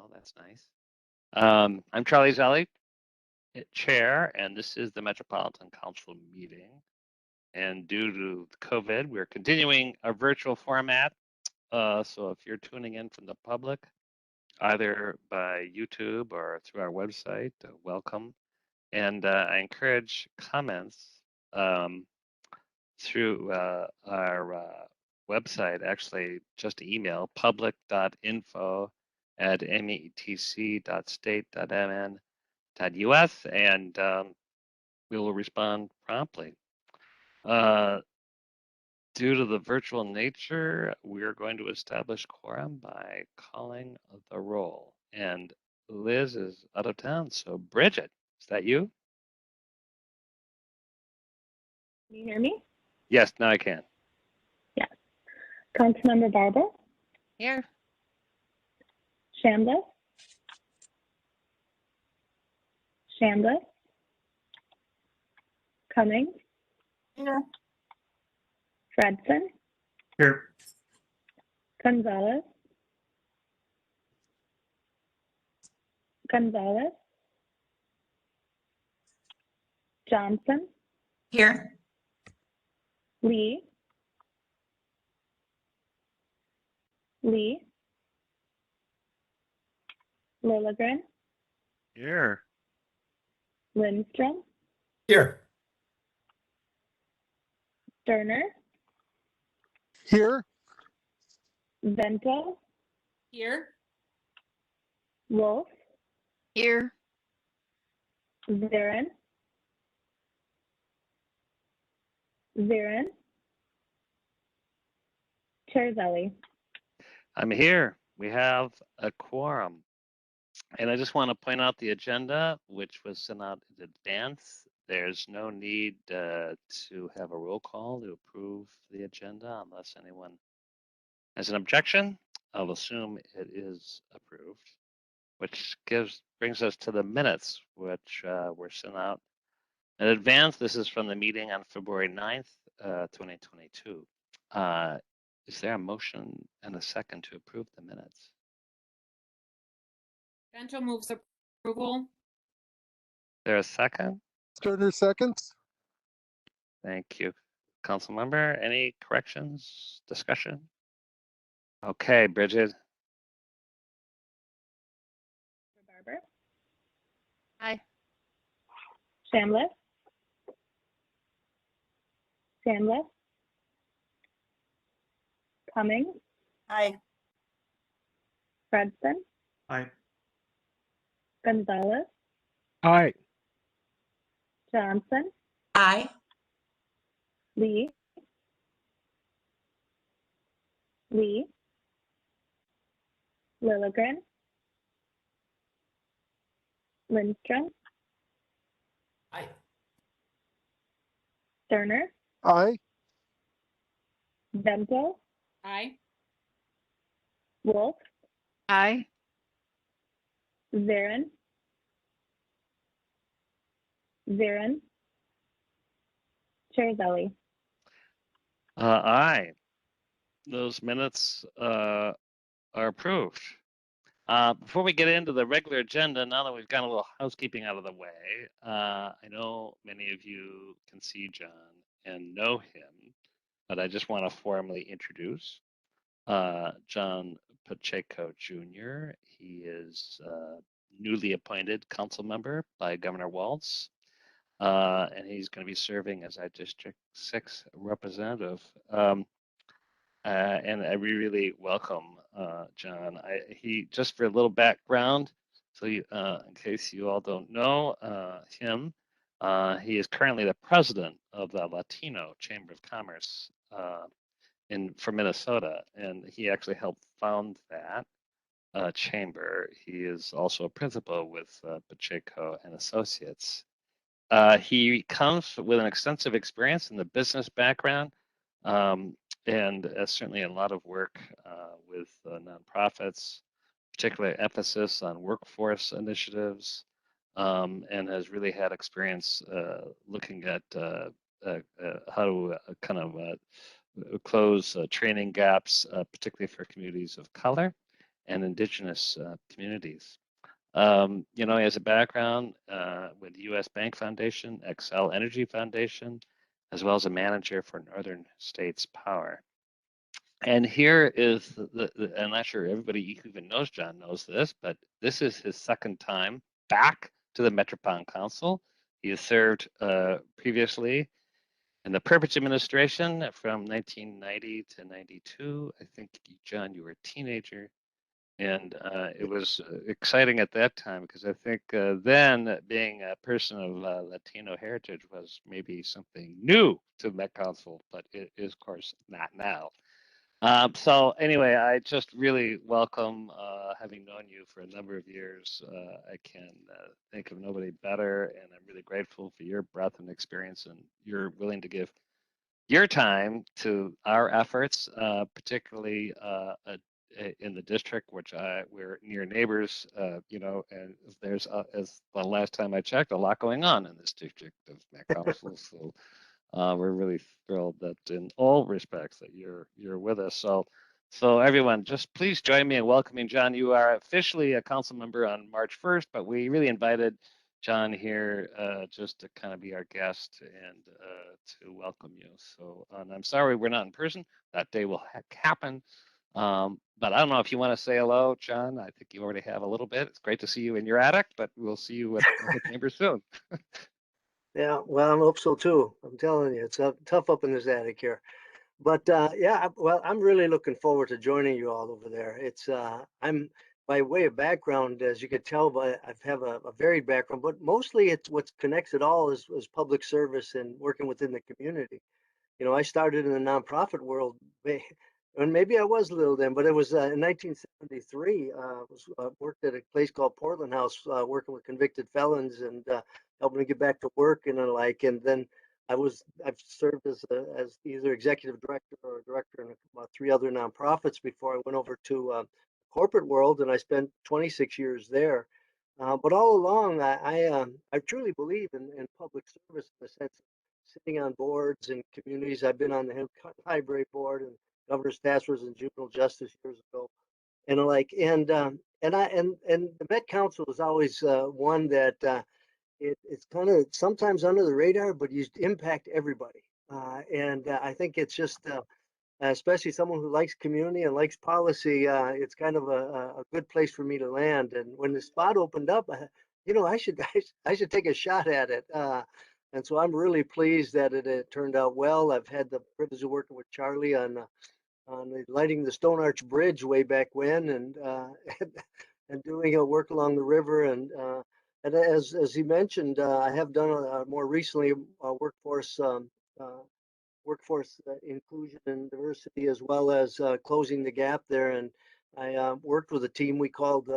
well. That's nice. I'm Charlie Zelli, Chair, and this is the Metropolitan Council meeting. And due to COVID, we're continuing our virtual format. So if you're tuning in from the public, either by YouTube or through our website, welcome. And I encourage comments through our website, actually just email public.info@metc.state.mn.us, and we will respond promptly. Due to the virtual nature, we're going to establish quorum by calling the roll. And Liz is out of town, so Bridget, is that you? Can you hear me? Yes, now I can. Yes. Councilmember Barber? Here. Chambliss? Chambliss? Cummings? Here. Fredson? Here. Gonzalez? Gonzalez? Johnson? Here. Lee? Lee? Lilligren? Here. Lindstrom? Here. Sterner? Here. Vento? Here. Wolf? Here. Zarin? Zarin? Chair Zelli? I'm here. We have a quorum. And I just want to point out the agenda, which was sent out in advance. There's no need to have a roll call to approve the agenda unless anyone has an objection. I'll assume it is approved, which brings us to the minutes, which were sent out in advance. This is from the meeting on February 9th, 2022. Is there a motion and a second to approve the minutes? Bento moves approval. Is there a second? Sterner seconds. Thank you. Council member, any corrections, discussion? Okay, Bridget. Barber? Aye. Chambliss? Chambliss? Cummings? Aye. Fredson? Aye. Gonzalez? Aye. Johnson? Aye. Lee? Lee? Lilligren? Lindstrom? Aye. Sterner? Aye. Vento? Aye. Wolf? Aye. Zarin? Zarin? Chair Zelli? Aye. Those minutes are approved. Before we get into the regular agenda, now that we've got a little housekeeping out of the way, I know many of you can see John and know him, but I just want to formally introduce John Pacheco Jr. He is newly appointed council member by Governor Walz, and he's going to be serving as our District 6 representative. And I really welcome John. He just for a little background, so in case you all don't know him, he is currently the president of the Latino Chamber of Commerce for Minnesota, and he actually helped found that chamber. He is also a principal with Pacheco and Associates. He comes with an extensive experience in the business background. And certainly a lot of work with nonprofits, particularly emphasis on workforce initiatives, and has really had experience looking at how to kind of close training gaps, particularly for communities of color. and indigenous communities. You know, he has a background with the U.S. Bank Foundation, Xcel Energy Foundation, as well as a manager for Northern States Power. And here is I'm not sure everybody who even knows John knows this, but this is his second time back to the Metropolitan Council. He has served previously in the Purpose Administration from 1990 to 92. I think, John, you were a teenager. And it was exciting at that time because I think then being a person of Latino heritage was maybe something new to Met Council, but it is, of course, not now. So anyway, I just really welcome, having known you for a number of years. I can think of nobody better, and I'm really grateful for your breadth and experience, and you're willing to give your time to our efforts, particularly in the district, which we're near neighbors, you know, and there's, as the last time I checked, a lot going on in this district of Met Council. So we're really thrilled that in all respects that you're with us. So everyone, just please join me in welcoming John. You are officially a council member on March 1st, but we really invited John here just to kind of be our guest and to welcome you. So, and I'm sorry we're not in person. That day will happen. But I don't know if you want to say hello, John. I think you already have a little bit. It's great to see you in your attic, but we'll see you at the chamber soon. Yeah, well, I hope so too. I'm telling you, it's tough up in this attic here. But yeah, well, I'm really looking forward to joining you all over there. It's I'm by way of background, as you could tell, but I have a varied background, but mostly it's what connects it all is public service and working within the community. You know, I started in the nonprofit world, and maybe I was little then, but it was in 1973. Worked at a place called Portland House, working with convicted felons and helping to get back to work and the like. And then I've served as either executive director or director in about 3 other nonprofits before I went over to corporate world, and I spent 26 years there. But all along, I truly believe in public service in the sense of sitting on boards and communities. I've been on the library board and governor's task force and juvenile justice years ago, and like, and the Met Council is always one that it's kind of sometimes under the radar, but you impact everybody. And I think it's just, especially someone who likes community and likes policy, it's kind of a good place for me to land. And when the spot opened up, you know, I should take a shot at it. And so I'm really pleased that it turned out well. I've had the privilege of working with Charlie on lighting the Stone Arch Bridge way back when, and and doing work along the river. And as he mentioned, I have done more recently workforce inclusion and diversity, as well as closing the gap there. And I worked with a team we called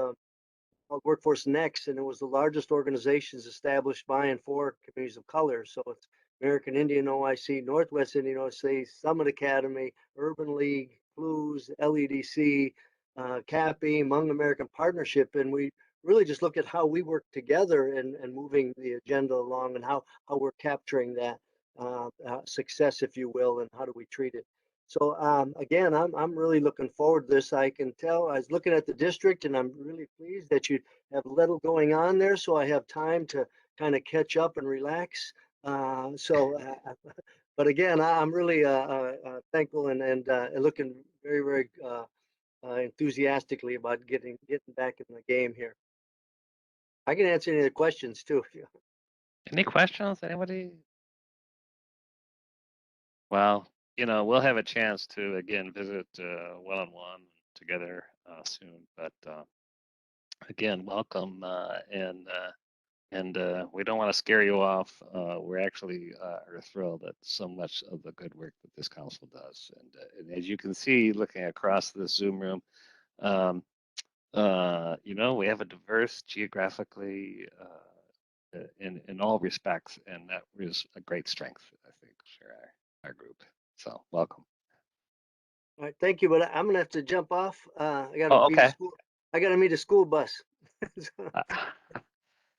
Workforce Next, and it was the largest organizations established by and for communities of color. So it's American Indian OIC, Northwest Indian OIC, Summit Academy, Urban League, Blues, LEDC, CAPI, Hmong American Partnership, and we really just look at how we work together and moving the agenda along, and how we're capturing that success, if you will, and how do we treat it. So again, I'm really looking forward to this. I can tell I was looking at the district, and I'm really pleased that you have little going on there, so I have time to kind of catch up and relax. But again, I'm really thankful and looking very enthusiastically about getting back in the game here. I can answer any of the questions too. Any questions, anybody? Well, you know, we'll have a chance to again visit one-on-one together soon. But again, welcome, and we don't want to scare you off. We're actually are thrilled at so much of the good work that this council does. And as you can see, looking across the Zoom room, you know, we have a diverse geographically in all respects, and that is a great strength, I think, for our group. So welcome. All right, thank you, but I'm gonna have to jump off. I gotta Oh, meet okay. I gotta meet a school bus. I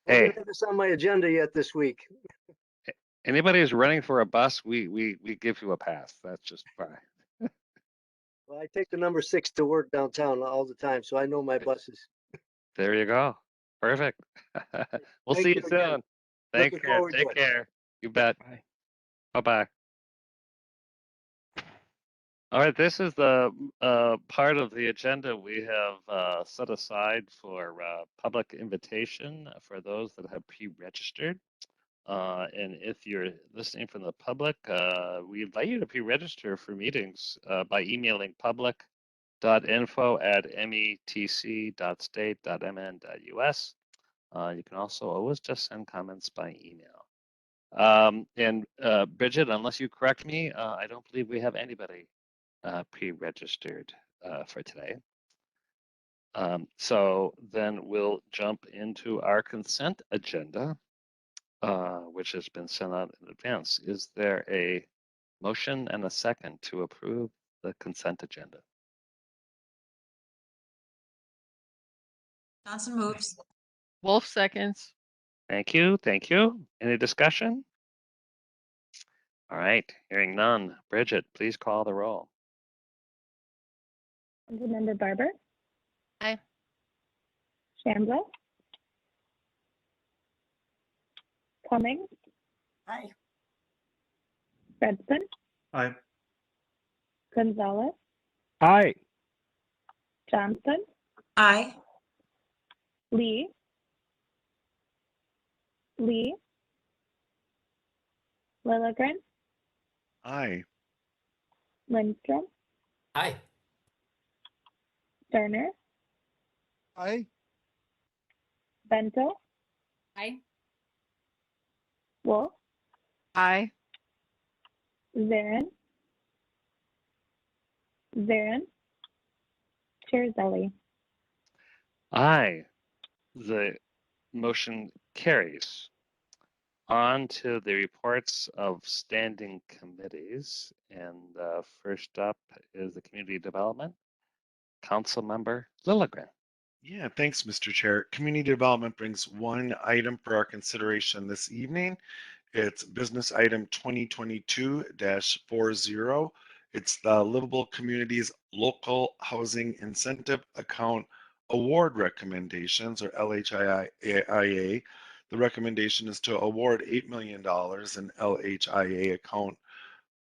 Hey, don't have this on my agenda yet this week. anybody who's running for a bus, we give you a pass. That's just fine. Well, I take the number 6 to work downtown all the time, so I know my buses. There you go. Perfect. We'll Thank see you you again. soon. Thank Looking you. forward to Take it. care. You bet. Bye. Bye-bye. All right, this is the part of the agenda we have set aside for public invitation for those that have pre-registered. And if you're listening from the public, we invite you to pre-register for meetings by emailing public.info@metc.state.mn.us. You can also always just send comments by email. And Bridget, unless you correct me, I don't believe we have anybody pre-registered for today. So then we'll jump into our consent agenda, which has been sent out in advance. Is there a motion and a second to approve the consent agenda? Johnson moves. Wolf seconds. Thank you. Thank you. Any discussion? All right, hearing none. Bridget, please call the roll. Councilmember Barber, Aye. Shambla, Cummings, Aye. Fredson, Aye. Gonzalez, Aye. Johnson, Aye. Lee, Lilligren, Aye. Lindstrom, Aye. Turner, Aye. Bento, Aye. Wolf, Aye. Zarin, Chair Zelli. Aye. The motion carries. On to the reports of standing committees. And first up is the Community Development. Council Member Lilligren. Yeah, thanks, Mr. Chair. Community Development brings one item for our consideration this evening. It's business item 2022-40. It's the Livable Communities Local Housing Incentive Account Award Recommendations, or LHIA. The recommendation is to award $8 million in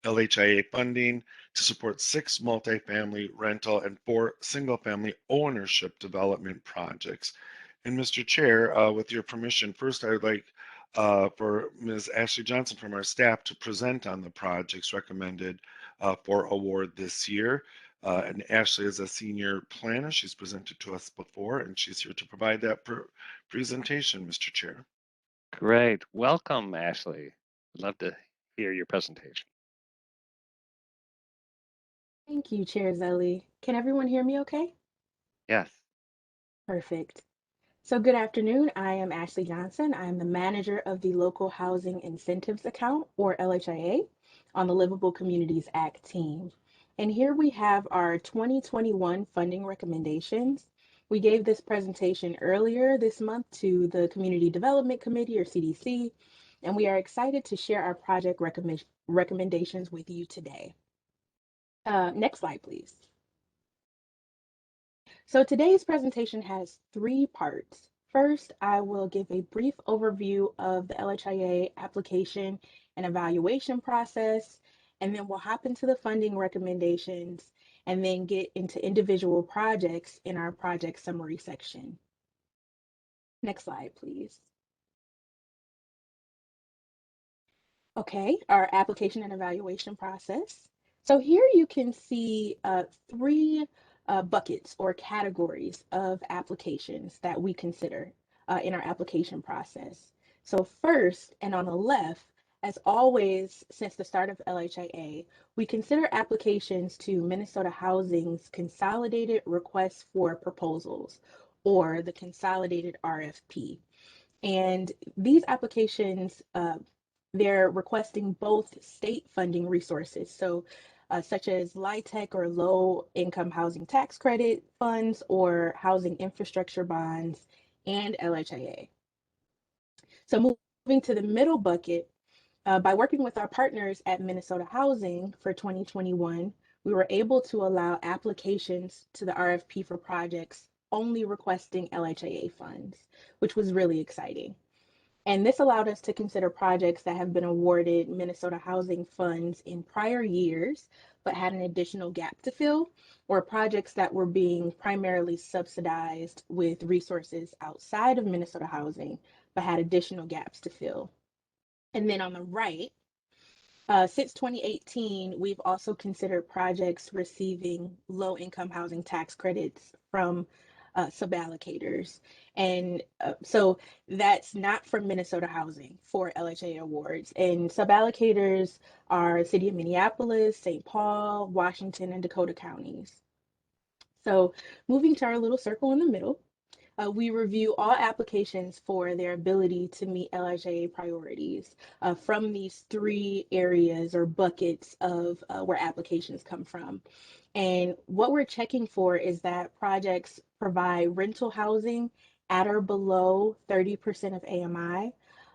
LHIA funding to support 6 multifamily rental and 4 single-family ownership development projects. And Mr. Chair, with your permission, first I would like for Ms. Ashley Johnson from our staff to present on the projects recommended for award this year. And Ashley is a senior planner. She's presented to us before, and she's here to provide that presentation, Mr. Chair. Great. Welcome, Ashley. I'd love to hear your presentation. Thank you, Chair Zelli. Can everyone hear me okay? Yes. Perfect. So good afternoon. I am Ashley Johnson. I am the manager of the Local Housing Incentives Account, or LHIA, on the Livable Communities Act team. And here we have our 2021 funding recommendations. We gave this presentation earlier this month to the Community Development Committee, or CDC, and we are excited to share our project recommendations with you today. Next slide, please. So today's presentation has 3 parts. First, I will give a brief overview of the LHIA application and evaluation process, and then we'll hop into the funding recommendations and then get into individual projects in our project summary section. Next slide, please. Okay, our application and evaluation process. So here you can see 3 buckets or categories of applications that we consider in our application process. So first, and on the left, as always, since the start of LHIA, we consider applications to Minnesota Housing's Consolidated Request for Proposals, or the Consolidated RFP. And these applications, they're requesting both state funding resources, so such as LIHTC or low income housing tax credit funds or housing infrastructure bonds, and LHIA. So moving to the middle bucket, by working with our partners at Minnesota Housing for 2021, we were able to allow applications to the RFP for projects only requesting LHIA funds, which was really exciting. And this allowed us to consider projects that have been awarded Minnesota Housing funds in prior years, but had an additional gap to fill, or projects that were being primarily subsidized with resources outside of Minnesota Housing, but had additional gaps to fill. And then on the right, since 2018, we've also considered projects receiving low-income housing tax credits from suballocators. And so that's not from Minnesota Housing for LHA awards. And suballocators are City of Minneapolis, St. Paul, Washington, and Dakota counties. So moving to our little circle in the middle, we review all applications for their ability to meet LHIA priorities from these three areas or buckets of where applications come from. And what we're checking for is that projects provide rental housing at or below 30% of AMI.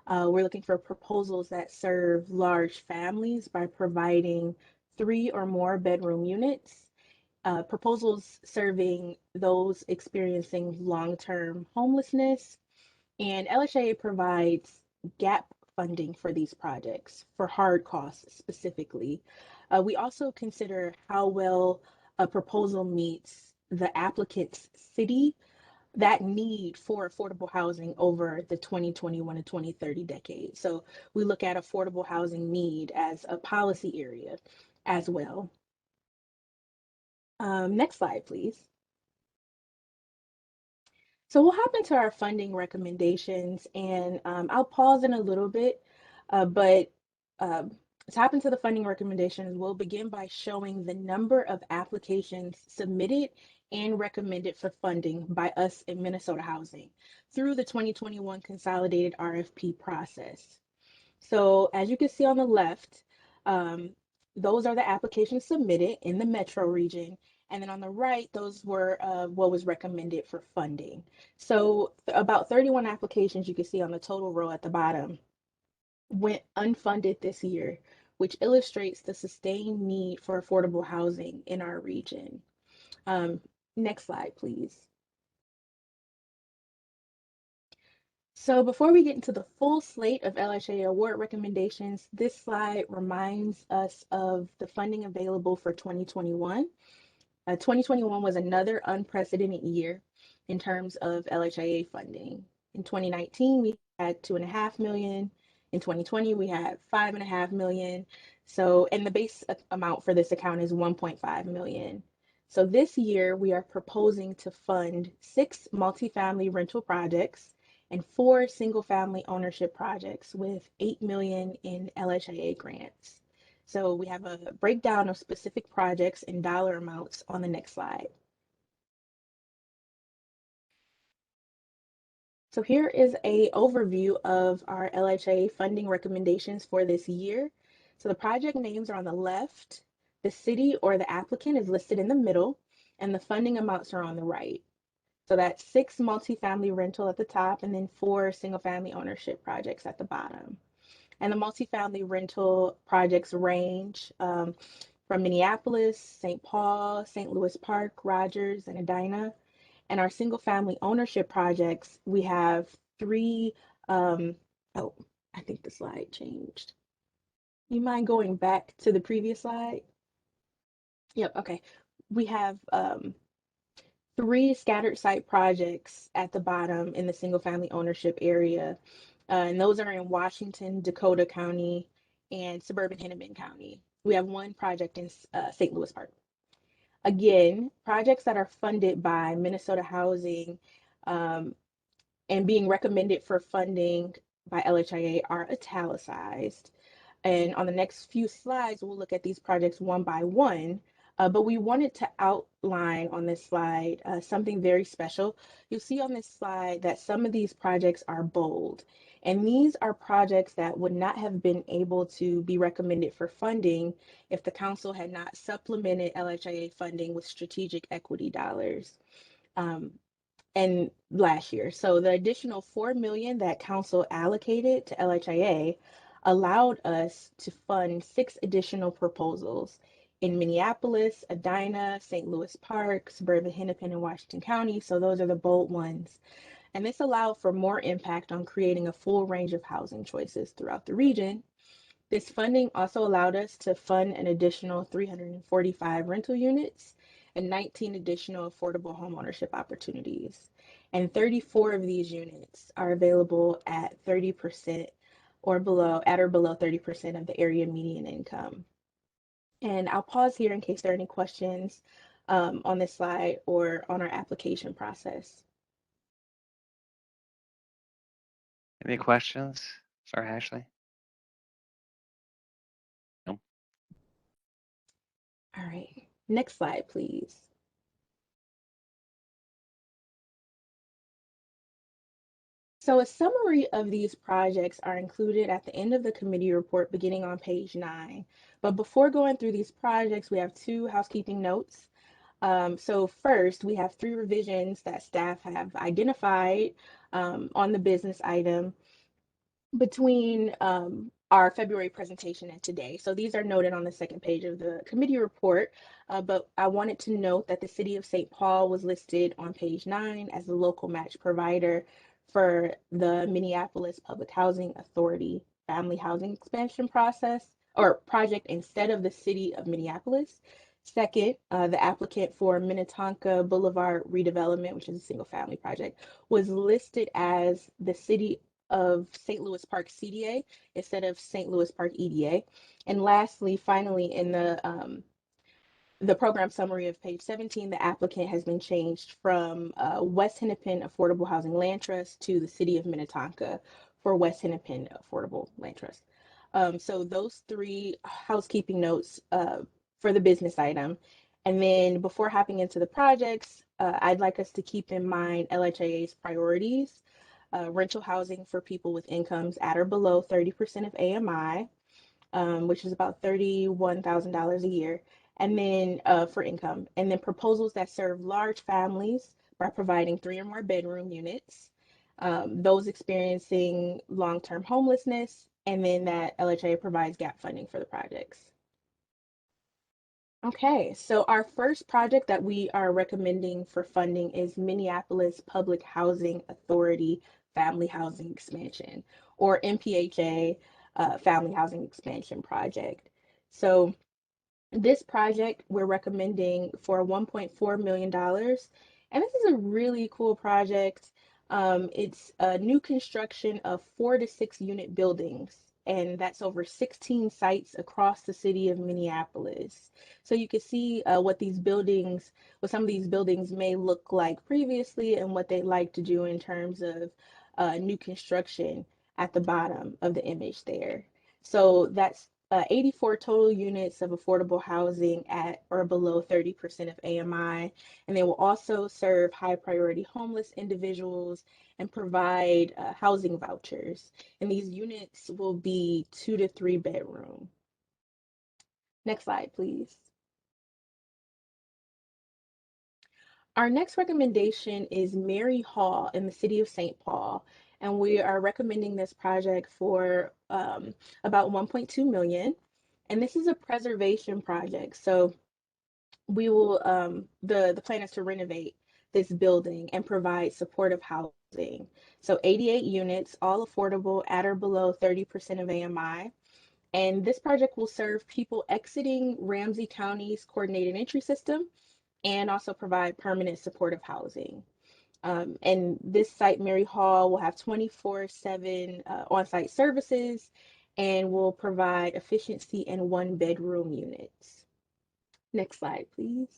We're looking for proposals that serve large families by providing 3 or more bedroom units, proposals serving those experiencing long-term homelessness, and LHIA provides gap funding for these projects for hard costs specifically. We also consider how well a proposal meets the applicant's city, that need for affordable housing over the 2021 to 2030 decade. So we look at affordable housing need as a policy area as well. Next slide, please. So we'll hop into our funding recommendations, and I'll pause in a little bit, but to hop into the funding recommendations, we'll begin by showing the number of applications submitted and recommended for funding by us in Minnesota Housing through the 2021 consolidated RFP process. So as you can see on the left, those are the applications submitted in the metro region. And then on the right, those were what was recommended for funding. So about 31 applications you can see on the total row at the bottom went unfunded this year, which illustrates the sustained need for affordable housing in our region. Next slide, please. So before we get into the full slate of LHA award recommendations, this slide reminds us of the funding available for 2021. 2021 was another unprecedented year in terms of LHIA funding. In 2019, we had 2.5 million. In 2020, we had 5.5 million. So, and the base amount for this account is 1.5 million. So this year, we are proposing to fund 6 multifamily rental projects and 4 single-family ownership projects with 8 million in LHIA grants. So we have a breakdown of specific projects and dollar amounts on the next slide. So here is an overview of our LHIA funding recommendations for this year. So the project names are on the left, the city or the applicant is listed in the middle, and the funding amounts are on the right. So that's 6 multifamily rental at the top and then 4 single-family ownership projects at the bottom. And the multifamily rental projects range from Minneapolis, St. Paul, St. Louis Park, Rogers, and Edina. And our single family ownership projects, we have 3, oh, I think the slide changed. You mind going back to the previous slide? Yep, okay. We have 3 scattered site projects at the bottom in the single family ownership area. And those are in Washington, Dakota County, and suburban Hennepin County. We have 1 project in St. Louis Park. Again, projects that are funded by Minnesota Housing and being recommended for funding by LHIA are italicized. And on the next few slides, we'll look at these projects one by one. But we wanted to outline on this slide something very special. You'll see on this slide that some of these projects are bold. And these are projects that would not have been able to be recommended for funding if the council had not supplemented LHIA funding with strategic equity dollars and last year. So the additional 4 million that council allocated to LHIA allowed us to fund 6 additional proposals, in Minneapolis, Edina, St. Louis Park, suburban Hennepin, and Washington County. So those are the bold ones. And this allowed for more impact on creating a full range of housing choices throughout the region. This funding also allowed us to fund an additional 345 rental units and 19 additional affordable homeownership opportunities. And 34 of these units are available at 30% or below, at or below 30% of the area median income. And I'll pause here in case there are any questions on this slide or on our application process. Any questions for Ashley? No. All right, next slide, please. So a summary of these projects are included at the end of the committee report beginning on page 9. But before going through these projects, we have 2 housekeeping notes. So first, we have 3 revisions that staff have identified on the business item between our February presentation and today. So these are noted on the second page of the committee report, but I wanted to note that the City of St. Paul was listed on page 9 as the local match provider for the Minneapolis Public Housing Authority family housing expansion process or project instead of the City of Minneapolis. Second, the applicant for Minnetonka Boulevard redevelopment, which is a single family project, was listed as the City of St. Louis Park CDA instead of St. Louis Park EDA. And lastly, finally, in the program summary of page 17, the applicant has been changed from West Hennepin Affordable Housing Land Trust to the City of Minnetonka for West Hennepin Affordable Land Trust. So those 3 housekeeping notes for the business item. And then before hopping into the projects, I'd like us to keep in mind LHIA's priorities. Rental housing for people with incomes at or below 30% of AMI, which is about $31,000 a year, and then for income, and then proposals that serve large families by providing 3 or more bedroom units, those experiencing long-term homelessness, and then that LHIA provides gap funding for the projects. Okay, so our first project that we are recommending for funding is Minneapolis Public Housing Authority Family Housing Expansion, or MPHA Family Housing Expansion Project. So this project we're recommending for $1.4 million. And this is a really cool project. It's a new construction of 4 to 6 unit buildings, and that's over 16 sites across the city of Minneapolis. So you can see what some of these buildings may look like previously and what they like to do in terms of new construction at the bottom of the image there. So that's 84 total units of affordable housing at or below 30% of AMI. And they will also serve high priority homeless individuals and provide housing vouchers. And these units will be 2 to 3 bedroom. Next slide, please. Our next recommendation is Mary Hall in the city of St. Paul. And we are recommending this project for about 1.2 million. And this is a preservation project. So we will, the plan is to renovate this building and provide supportive housing. So 88 units, all affordable at or below 30% of AMI. And this project will serve people exiting Ramsey County's coordinated entry system and also provide permanent supportive housing. And this site, Mary Hall, will have 24/7 on-site services and will provide efficiency and 1-bedroom units. Next slide, please.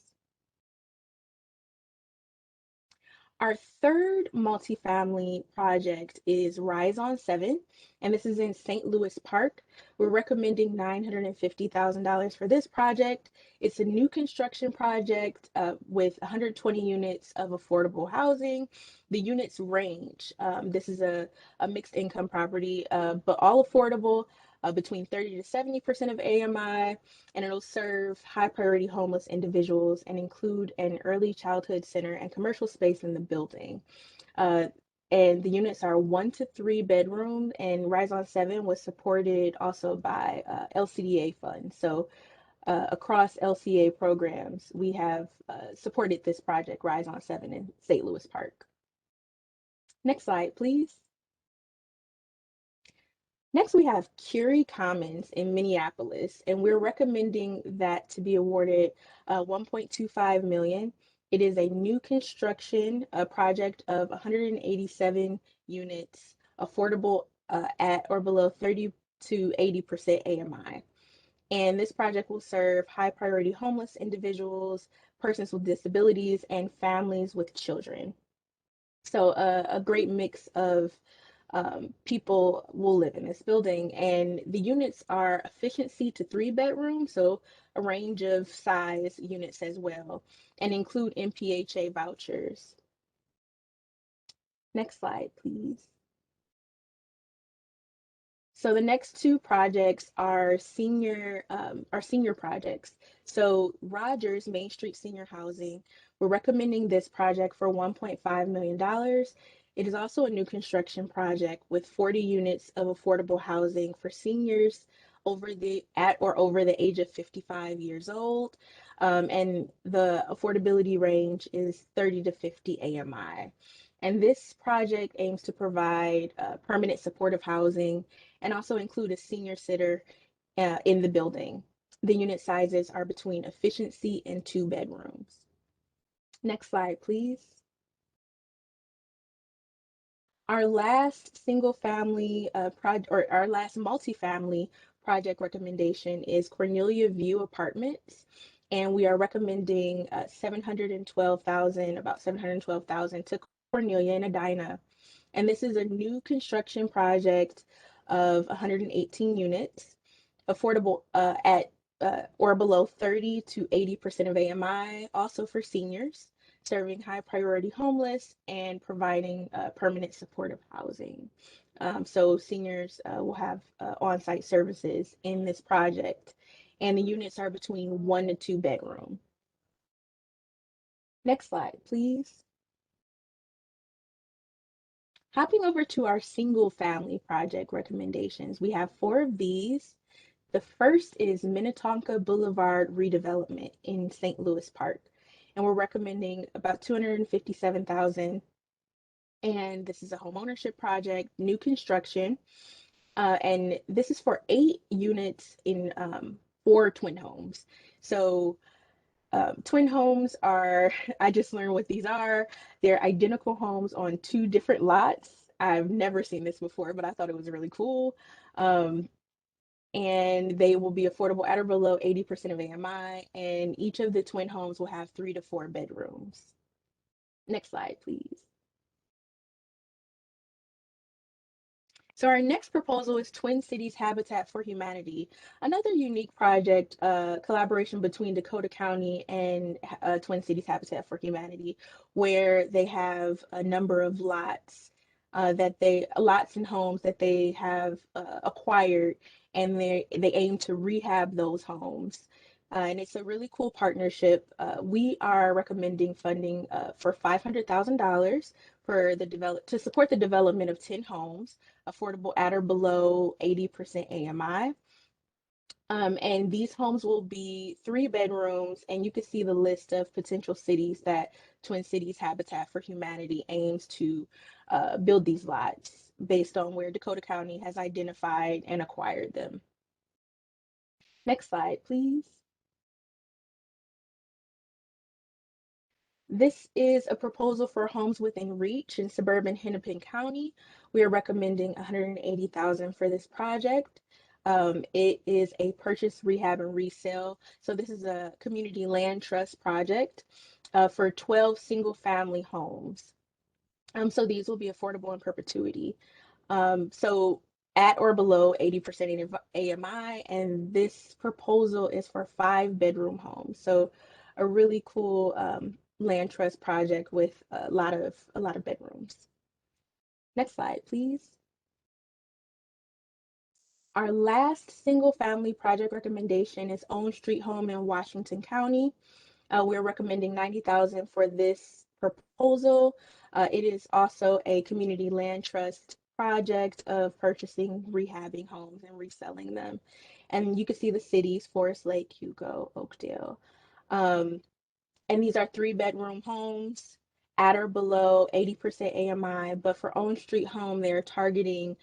Our third multifamily project is Rise on 7, and this is in St. Louis Park. We're recommending $950,000 for this project. It's a new construction project with 120 units of affordable housing. The units range. This is a mixed income property, but all affordable. Between 30 to 70% of AMI, and it'll serve high priority homeless individuals and include an early childhood center and commercial space in the building. And the units are 1 to 3 bedroom, and Rise on 7 was supported also by LCDA funds. So across LCA programs, we have supported this project, Rise on 7 in St. Louis Park. Next slide, please. Next, we have Curie Commons in Minneapolis, and we're recommending that to be awarded $1.25 million. It is a new construction project of 187 units, affordable at or below 30 to 80% AMI. And this project will serve high priority homeless individuals, persons with disabilities, and families with children. So a great mix of people will live in this building, and the units are efficiency to 3 bedrooms, so a range of size units as well, and include MPHA vouchers. Next slide, please. So the next two projects are senior projects. So Rogers Main Street Senior Housing, we're recommending this project for $1.5 million. It is also a new construction project with 40 units of affordable housing for seniors at or over the age of 55 years old. And the affordability range is 30 to 50 AMI. And this project aims to provide permanent supportive housing and also include a senior sitter in the building. The unit sizes are between efficiency and 2 bedrooms. Next slide, please. Our last single family our last multifamily project recommendation is Cornelia View Apartments, and we are recommending about 712,000 to Cornelia and Edina. And this is a new construction project of 118 units, affordable at or below 30 to 80% of AMI, also for seniors, serving high priority homeless and providing permanent supportive housing. So seniors will have on-site services in this project, and the units are between 1 to 2 bedroom. Next slide, please. Hopping over to our single family project recommendations, we have 4 of these. The first is Minnetonka Boulevard redevelopment in St. Louis Park, and we're recommending about $257,000. And this is a homeownership project, new construction, and this is for 8 units in 4 twin homes. So twin homes are, I just learned what these are. They're identical homes on 2 different lots. I've never seen this before, but I thought it was really cool. And they will be affordable at or below 80% of AMI, and each of the twin homes will have 3 to 4 bedrooms. Next slide, please. So our next proposal is Twin Cities Habitat for Humanity, another unique project, collaboration between Dakota County and Twin Cities Habitat for Humanity, where they have a number of lots and homes that they have acquired, and they aim to rehab those homes. And it's a really cool partnership. We are recommending funding for $500,000 to support the development of 10 homes, affordable at or below 80% AMI. And these homes will be 3 bedrooms, and you can see the list of potential cities that Twin Cities Habitat for Humanity aims to build these lots based on where Dakota County has identified and acquired them. Next slide, please. This is a proposal for homes within reach in suburban Hennepin County. We are recommending $180,000 for this project. It is a purchase, rehab, and resale. So this is a community land trust project for 12 single-family homes. So these will be affordable in perpetuity. So at or below 80% AMI, and this proposal is for 5-bedroom homes. So a really cool land trust project with a lot of bedrooms. Next slide, please. Our last single family project recommendation is Own Street Home in Washington County. We're recommending $90,000 for this proposal. It is also a community land trust project of purchasing, rehabbing homes and reselling them. And you can see the cities, Forest Lake, Hugo, Oakdale. And these are 3-bedroom homes at or below 80% AMI, but for own street home, they're targeting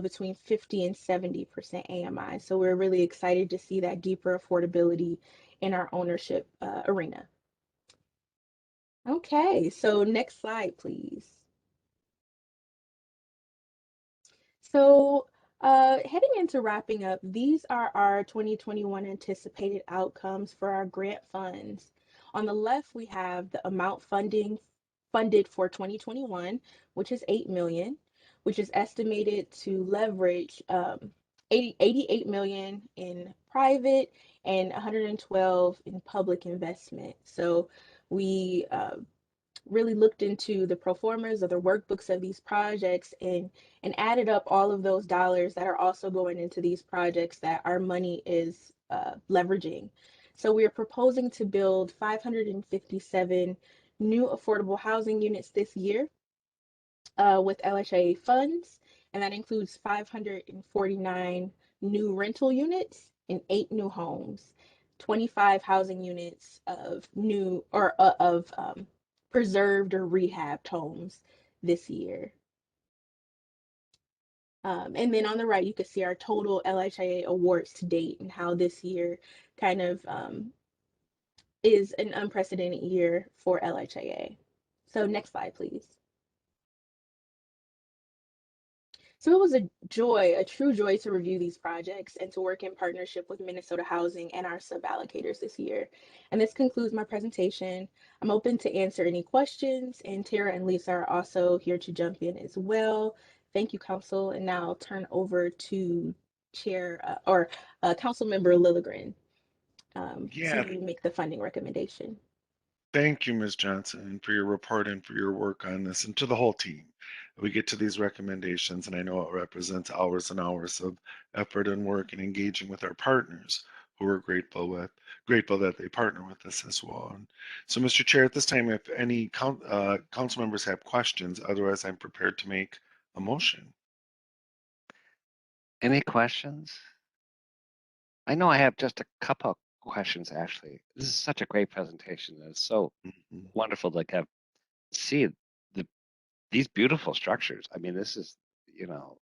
between 50 and 70% AMI. So we're really excited to see that deeper affordability in our ownership arena. Okay, so next slide, please. So heading into wrapping up, these are our 2021 anticipated outcomes for our grant funds. On the left, we have the amount funded for 2021, which is 8 million, which is estimated to leverage 88 million in private and 112 in public investment. So we really looked into the pro formas or the workbooks of these projects and added up all of those dollars that are also going into these projects that our money is leveraging. So we are proposing to build 557 new affordable housing units this year with LHA funds, and that includes 549 new rental units and 8 new homes, 25 housing units of new or of preserved or rehabbed homes this year. And then on the right, you can see our total LHIA awards to date and how this year kind of is an unprecedented year for LHIA. So next slide, please. So it was a joy, a true joy to review these projects and to work in partnership with Minnesota Housing and our sub-allocators this year. And this concludes my presentation. I'm open to answer any questions, and Tara and Lisa are also here to jump in as well. Thank you, Council. And now I'll turn over to Council Member Lilligren to make the funding recommendation. Thank you, Ms. Johnson, for your report and for your work on this, and to the whole team. We get to these recommendations, and I know it represents hours and hours of effort and work and engaging with our partners, who we're grateful that they partner with us as well. And so, Mr. Chair, at this time, if any council members have questions, otherwise I'm prepared to make a motion. Any questions? I know I have just a couple questions, actually. This is such a great presentation. It's so wonderful to see these beautiful structures. I mean, this is,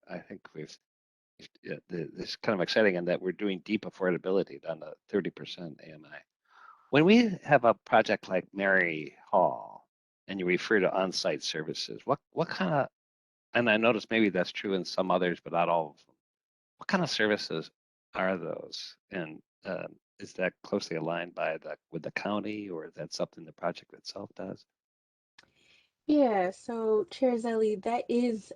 I think this kind of exciting in that we're doing deep affordability down to 30% AMI. When we have a project like Mary Hall, and you refer to on-site services, what kind of, and I noticed maybe that's true in some others, but not all of them. What kind of services are those? And is that closely aligned with the county, or is that something the project itself does? Yeah, so Chair Zelli, that is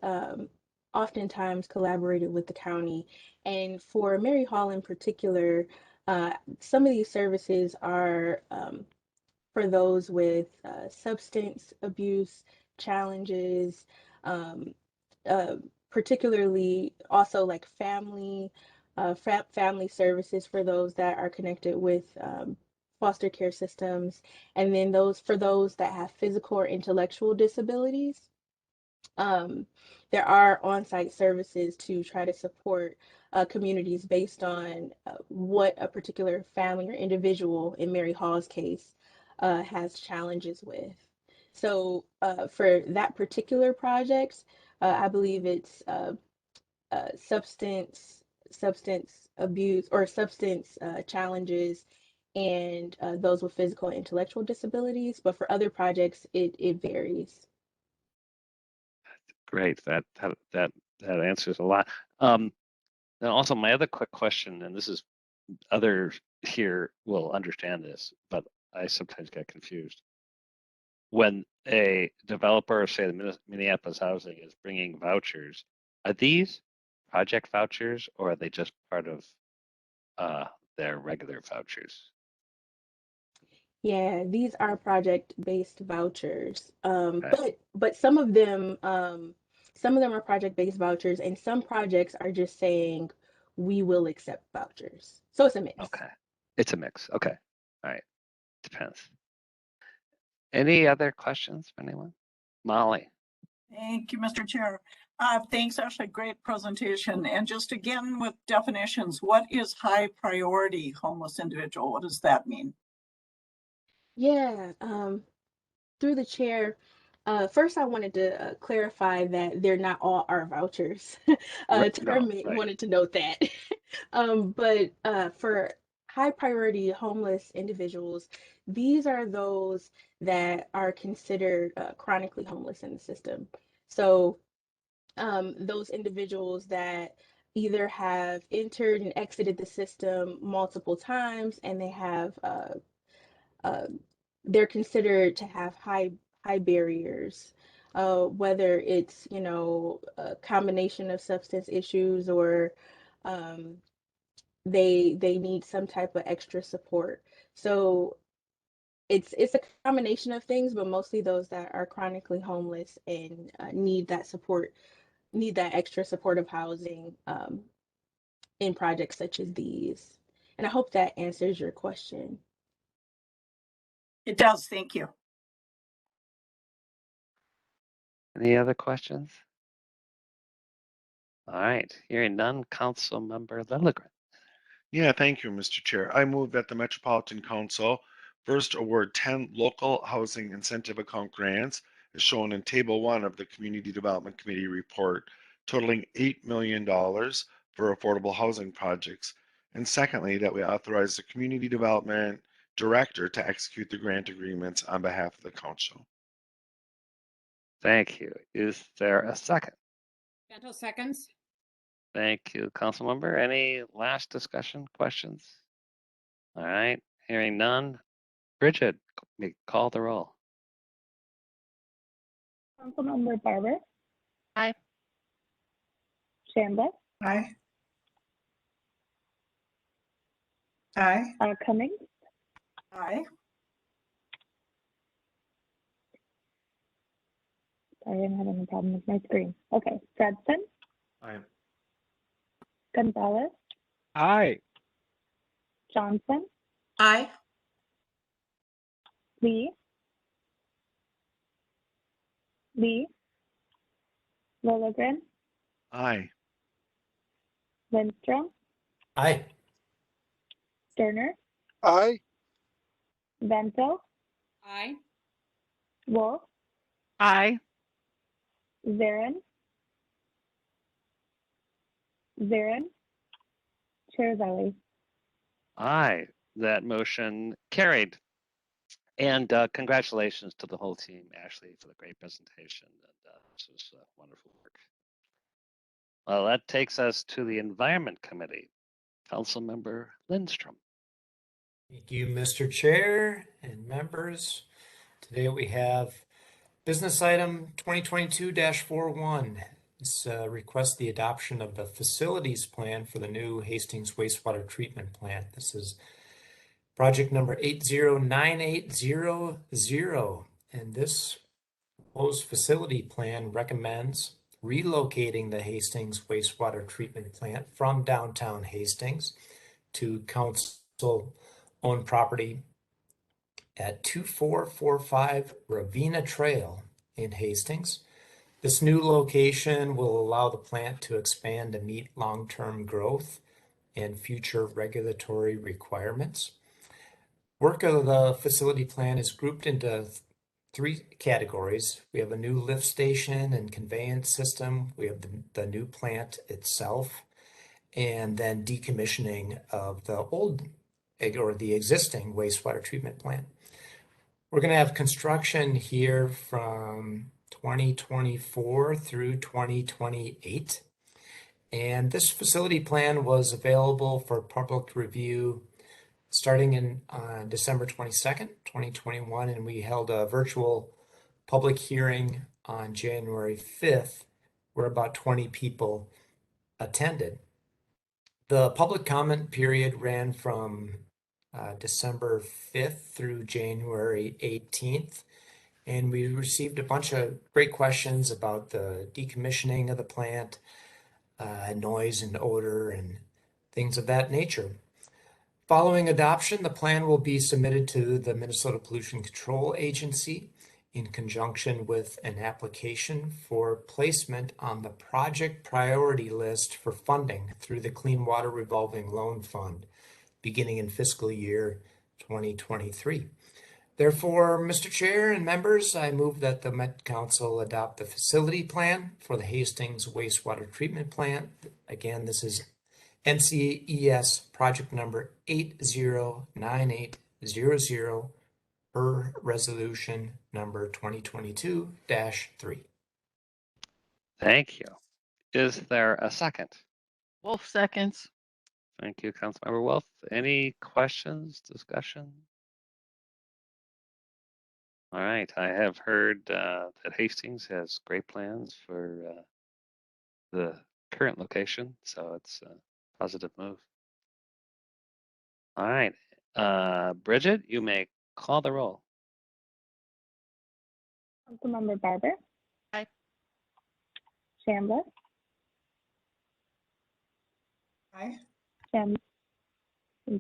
oftentimes collaborated with the county. And for Mary Hall in particular, some of these services are for those with substance abuse challenges, particularly also like family services for those that are connected with foster care systems, and then for those that have physical or intellectual disabilities. There are on-site services to try to support communities based on what a particular family or individual, in Mary Hall's case, has challenges with. So for that particular project, I believe it's substance abuse or substance challenges and those with physical and intellectual disabilities. But for other projects, it varies. Great, that answers a lot. And also my other quick question, and this is, others here will understand this, but I sometimes get confused. When a developer, say the Minneapolis Housing, is bringing vouchers, are these project vouchers, or are they just part of their regular vouchers? Yeah, these are project-based vouchers. But some of them are project-based vouchers, and some projects are just saying we will accept vouchers. So it's a mix. Okay, it's a mix. Okay, all right, depends. Any other questions from anyone? Molly? Thank you, Mr. Chair. Thanks, Ashley. Great presentation. And just again with definitions, what is high priority homeless individual? What does that mean? Yeah, through the chair, first I wanted to clarify that they're not all our vouchers. No, Term right. wanted to note that. But for high priority homeless individuals, these are those that are considered chronically homeless in the system. So those individuals that either have entered and exited the system multiple times and they have uh, they're considered to have high barriers, whether it's a combination of substance issues or um, they need some type of extra support. So it's a combination of things, but mostly those that are chronically homeless and need that support, need that extra supportive housing in projects such as these. And I hope that answers your question. It does. Thank you. Any other questions? All right, hearing none, Council Member Lilligren. Yeah, thank you, Mr. Chair. I move that the Metropolitan Council first award 10 local housing incentive account grants as shown in Table 1 of the Community Development Committee report, totaling $8 million for affordable housing projects. And secondly, that we authorize the Community Development Director to execute the grant agreements on behalf of the Council. Thank you. Is there a second? Bento seconds. Thank you, Council Member. Any last discussion, questions? All right, hearing none. Bridget, call the roll. Councilmember Barber. Aye. Shamba. Aye. Aye. Cummings. Aye. Sorry, I'm having a problem with my screen. Okay, Fredson. Aye. Gonzalez. Aye. Johnson. Aye. Lee. Lilligren. Aye. Lindstrom. Aye. Sterner. Aye. Vento. Aye. Wolf. Aye. Zarin. Chair Zelli. Aye, that motion carried. And congratulations to the whole team, Ashley, for the great presentation. And this was wonderful work. Well, that takes us to the Environment Committee. Councilmember Lindstrom. Thank you, Mr. Chair and members. Today we have business item 2022-41. This requests the adoption of the facilities plan for the new Hastings wastewater treatment plant. This is project number 809800, and this proposed facility plan recommends relocating the Hastings wastewater treatment plant from downtown Hastings to council-owned property at 2445 Ravenna Trail in Hastings. This new location will allow the plant to expand to meet long-term growth and future regulatory requirements. Work of the facility plan is grouped into three categories. We have a new lift station and conveyance system. We have the new plant itself, and then decommissioning of the old or the existing wastewater treatment plant. We're going to have construction here from 2024 through 2028. And this facility plan was available for public review starting in December 22nd, 2021, and we held a virtual public hearing on January 5th, where about 20 people attended. The public comment period ran from December 5th through January 18th, and we received a bunch of great questions about the decommissioning of the plant, noise and odor, and things of that nature. Following adoption, the plan will be submitted to the Minnesota Pollution Control Agency, in conjunction with an application for placement on the project priority list for funding through the Clean Water Revolving Loan Fund, beginning in fiscal year 2023. Therefore, Mr. Chair and members, I move that the Met Council adopt the facility plan for the Hastings wastewater treatment plant. Again, this is NCES project number 809800 per resolution number 2022-3. Thank you. Is there a second? Wolf seconds. Thank you, Councilmember Wolf. Any questions, discussion? All right, I have heard that Hastings has great plans for the current location, so it's a positive move. All right, Bridget, you may call the roll. Councilmember Barber. Aye. Chambliss. Aye. Thank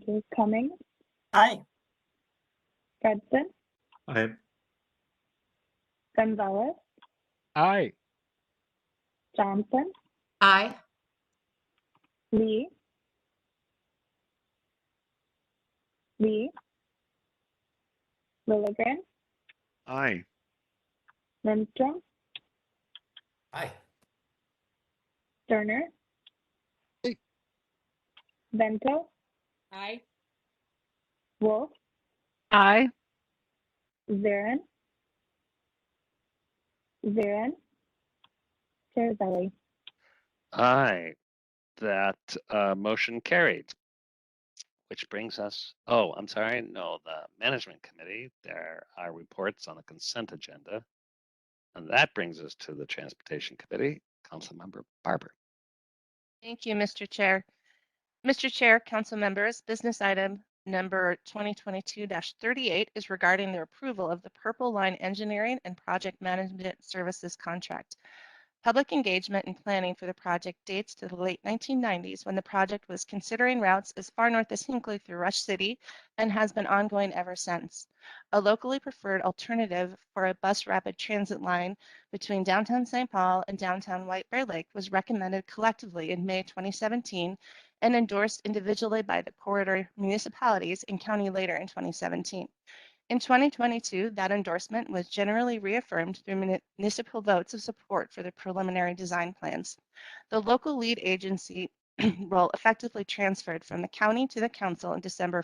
you. Cummings. Aye. Fredson. Aye. Gonzalez. Aye. Johnson. Aye. Lee. Lilligren. Aye. Lindstrom. Aye. Sterner. Aye. Vento. Aye. Wolf. Aye. Zarin. Chair Zelli. Aye, that motion carried. Which brings us, oh, I'm sorry, no, the Management Committee, there are reports on the consent agenda. And that brings us to the Transportation Committee, Councilmember Barber. Thank you, Mr. Chair. Mr. Chair, council members, business item number 2022-38 is regarding the approval of the Purple Line Engineering and Project Management Services contract. Public engagement and planning for the project dates to the late 1990s when the project was considering routes as far north as Hinckley through Rush City and has been ongoing ever since. A locally preferred alternative for a bus rapid transit line between downtown St. Paul and downtown White Bear Lake was recommended collectively in May 2017 and endorsed individually by the corridor municipalities and county later in 2017. In 2022, that endorsement was generally reaffirmed through municipal votes of support for the preliminary design plans. The local lead agency role effectively transferred from the county to the council in December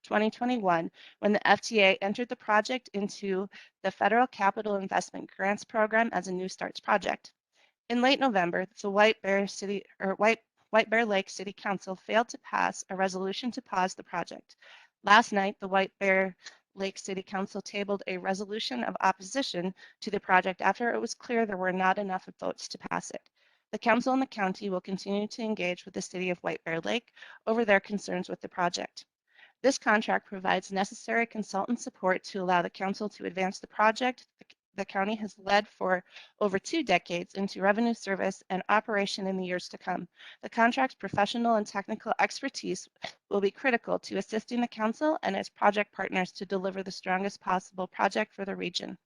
2021 when the FTA entered the project into the Federal Capital Investment Grants Program as a New Starts project. In late November, the White Bear Lake City Council failed to pass a resolution to pause the project. Last night, the White Bear Lake City Council tabled a resolution of opposition to the project after it was clear there were not enough votes to pass it. The council and the county will continue to engage with the city of White Bear Lake over their concerns with the project. This contract provides necessary consultant support to allow the council to advance the project the county has led for over 2 decades into revenue service and operation in the years to come. The contract's professional and technical expertise will be critical to assisting the council and its project partners to deliver the strongest possible project for the region.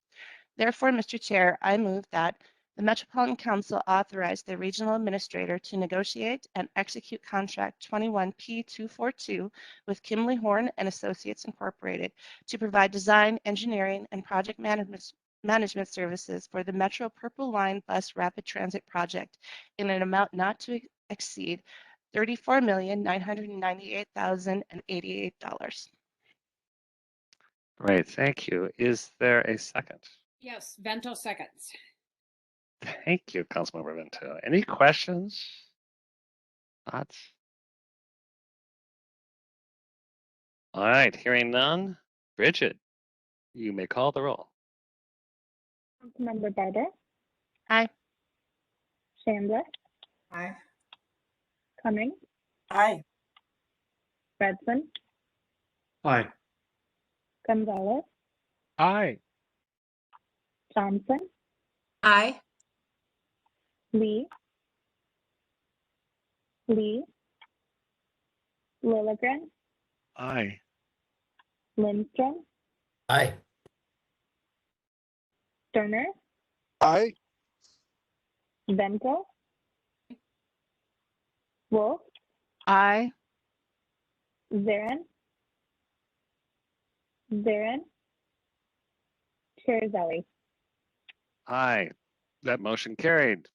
Therefore, Mr. Chair, I move that the Metropolitan Council authorize the regional administrator to negotiate and execute contract 21P242 with Kimley Horn and Associates Incorporated to provide design, engineering, and project management services for the Metro Purple Line Bus Rapid Transit Project in an amount not to exceed $34,998,088. Great, thank you. Is there a second? Yes, Vento seconds. Thank you, Councilmember Vento. Any questions? Thoughts? All right, hearing none. Bridget, you may call the roll. Councilmember Barber. Aye. Chambliss. Aye. Cummings. Aye. Fredson. Aye. Gonzalez. Aye. Johnson. Aye. Lee. Lilligren. Aye. Lindstrom. Aye. Sterner, Aye. Vento, Wolf, Aye. Zarin, Chair Zelli. Aye, that motion carried.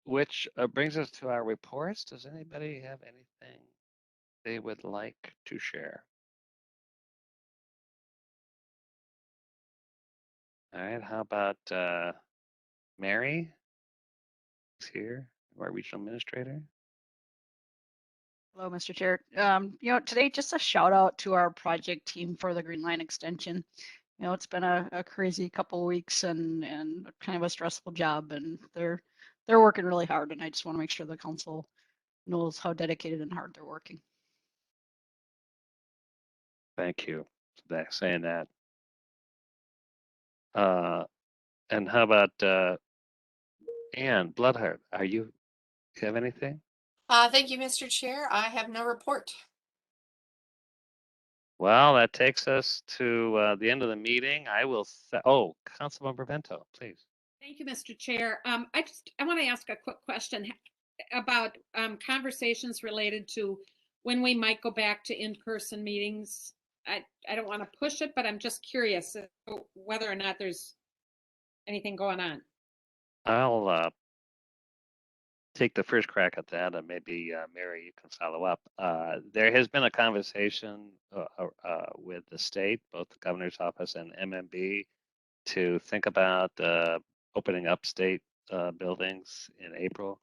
Which brings us to our reports. Does anybody have anything they would like to share? All right, how about Mary is here, our regional administrator? Hello, Mr. Chair. Today, just a shout out to our project team for the Green Line extension. It's been a crazy couple of weeks and kind of a stressful job, and they're working really hard, and I just want to make sure the council knows how dedicated and hard they're working. Thank you for saying that. And how about Ann Bloodheart? You have anything? Thank you, Mr. Chair. I have no report. Well, that takes us to the end of the meeting. I will oh, Councilmember Vento, please. Thank you, Mr. Chair. I want to ask a quick question about conversations related to when we might go back to in-person meetings. I don't want to push it, but I'm just curious whether or not there's anything going on. I'll take the first crack at that, and maybe Mary, you can follow up. There has been a conversation with the state, both the governor's office and MMB, to think about opening up state buildings in April.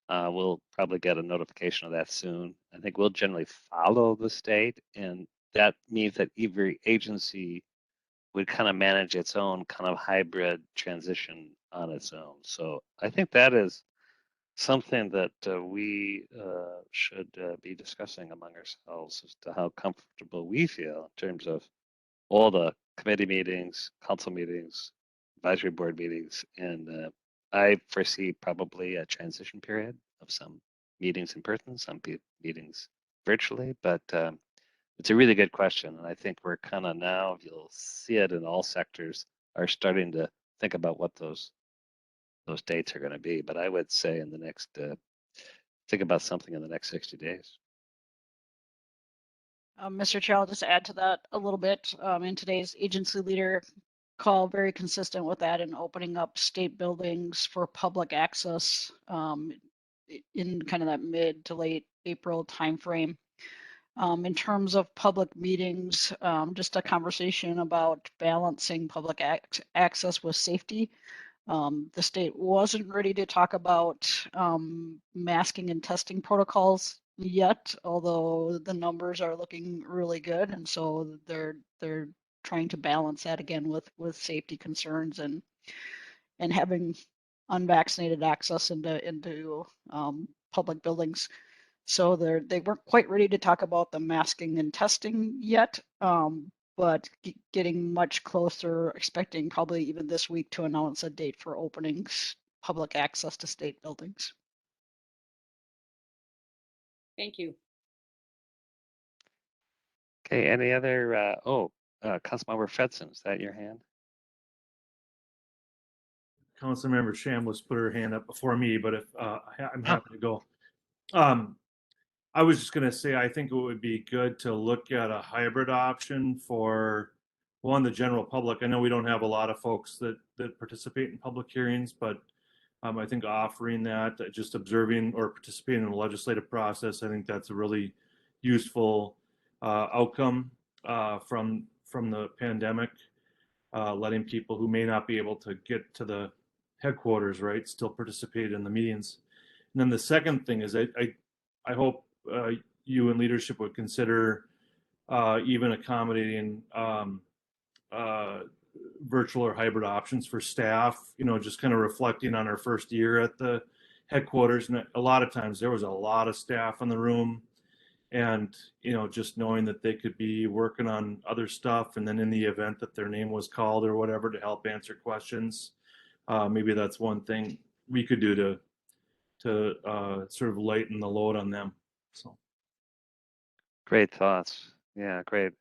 We'll probably get a notification of that soon. I think we'll generally follow the state, and that means that every agency would kind of manage its own kind of hybrid transition on its own. So I think that is something that we should be discussing among ourselves as to how comfortable we feel in terms of all the committee meetings, council meetings, advisory board meetings, and I foresee probably a transition period of some meetings in person, some meetings virtually, but it's a really good question. And I think we're kind of now, you'll see it in all sectors, are starting to think about what those dates are going to be. But I would say in the next, think about something in the next 60 days. Mr. Chair, I'll just add to that a little bit. In today's agency leader call, very consistent with that in opening up state buildings for public access in kind of that mid to late April timeframe. In terms of public meetings, just a conversation about balancing public access with safety. The state wasn't ready to talk about masking and testing protocols yet, although the numbers are looking really good, and so they're trying to balance that again with safety concerns and having unvaccinated access into public buildings. So they weren't quite ready to talk about the masking and testing yet, but getting much closer, expecting probably even this week to announce a date for openings, public access to state buildings. Thank you. Okay, any other, Councilmember Fedson, is that your hand? Councilmember Chambliss put her hand up before me, but if I'm happy to go. I was just going to say, I think it would be good to look at a hybrid option for the general public. I know we don't have a lot of folks that participate in public hearings, but I think offering that, just observing or participating in the legislative process, I think that's a really useful outcome from the pandemic, letting people who may not be able to get to the headquarters, right, still participate in the meetings. And then the second thing is I hope you and leadership would consider even accommodating virtual or hybrid options for staff, just kind of reflecting on our first year at the headquarters. And a lot of times there was a lot of staff in the room, and, just knowing that they could be working on other stuff. And then in the event that their name was called or whatever, to help answer questions, maybe that's one thing we could do to sort of lighten the load on them. So. Great thoughts. Yeah, great.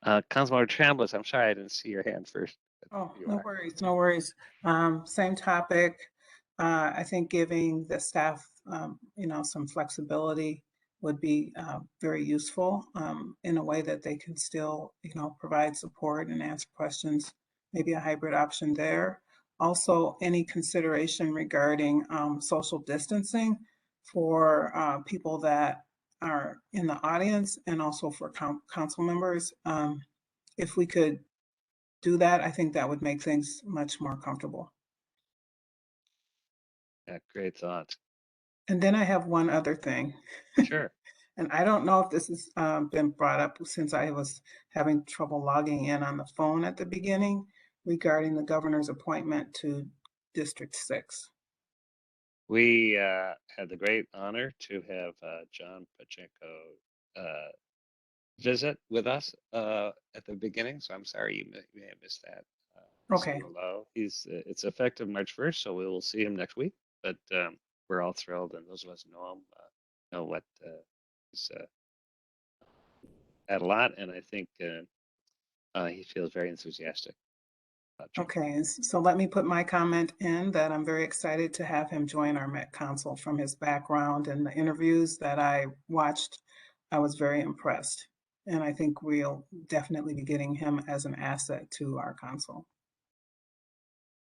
Councilmember Chambliss, I'm sorry I didn't see your hand first. Oh, You no are. worries, no worries. Same topic. I think giving the staff, some flexibility would be very useful in a way that they can still, provide support and answer questions. Maybe a hybrid option there. Also, any consideration regarding social distancing for people that are in the audience and also for council members. If we could do that, I think that would make things much more comfortable. Yeah, great thoughts. And then I have one other thing. Sure. And I don't know if this has been brought up since I was having trouble logging in on the phone at the beginning regarding the governor's appointment to District 6. We had the great honor to have John Pacheco visit with us at the beginning, so I'm sorry you may have missed that. Okay. Hello. It's effective March 1st, so we will see him next week. But we're all thrilled, and those of us who know him know what he's had a lot, and I think he feels very enthusiastic. Okay, and so let me put my comment in that I'm very excited to have him join our Met Council. From his background and the interviews that I watched, I was very impressed. And I think we'll definitely be getting him as an asset to our council.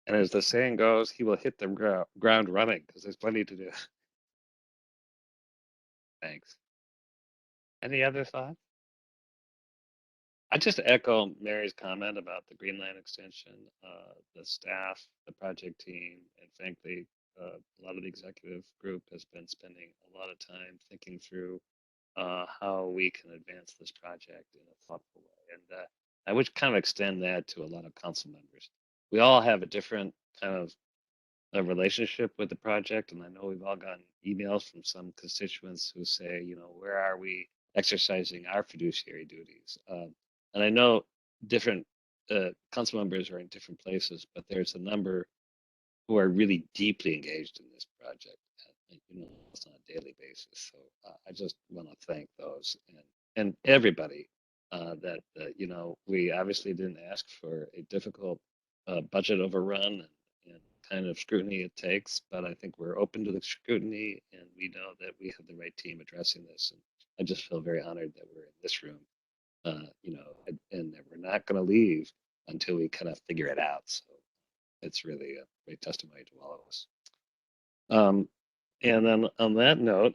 And as the saying goes, he will hit the ground running because there's plenty to do. Thanks. Any other thoughts? I just echo Mary's comment about the Green Line extension, the staff, the project team, and frankly, a lot of the executive group has been spending a lot of time thinking through how we can advance this project in a thoughtful way. And I would kind of extend that to a lot of council members. We all have a different kind of a relationship with the project, and I know we've all gotten emails from some constituents who say, where are we exercising our fiduciary duties? And I know different council members are in different places, but there's a number who are really deeply engaged in this project, it's on a daily basis. So I just want to thank those and everybody that we obviously didn't ask for a difficult budget overrun and kind of scrutiny it takes, but I think we're open to the scrutiny, and we know that we have the right team addressing this. And I just feel very honored that we're in this room, and that we're not going to leave until we kind of figure it out. So it's really a great testimony to all of us. And then on that note,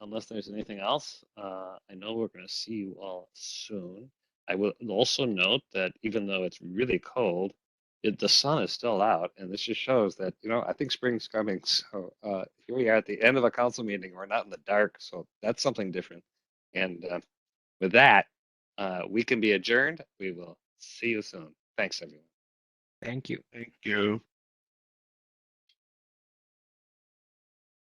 unless there's anything else, I know we're going to see you all soon. I will also note that even though it's really cold, the sun is still out, and this just shows that, I think spring's coming. So here we are at the end of a council meeting. We're not in the dark, so that's something different. And with that, we can be adjourned. We will see you soon. Thanks, everyone. Thank you. Thank you.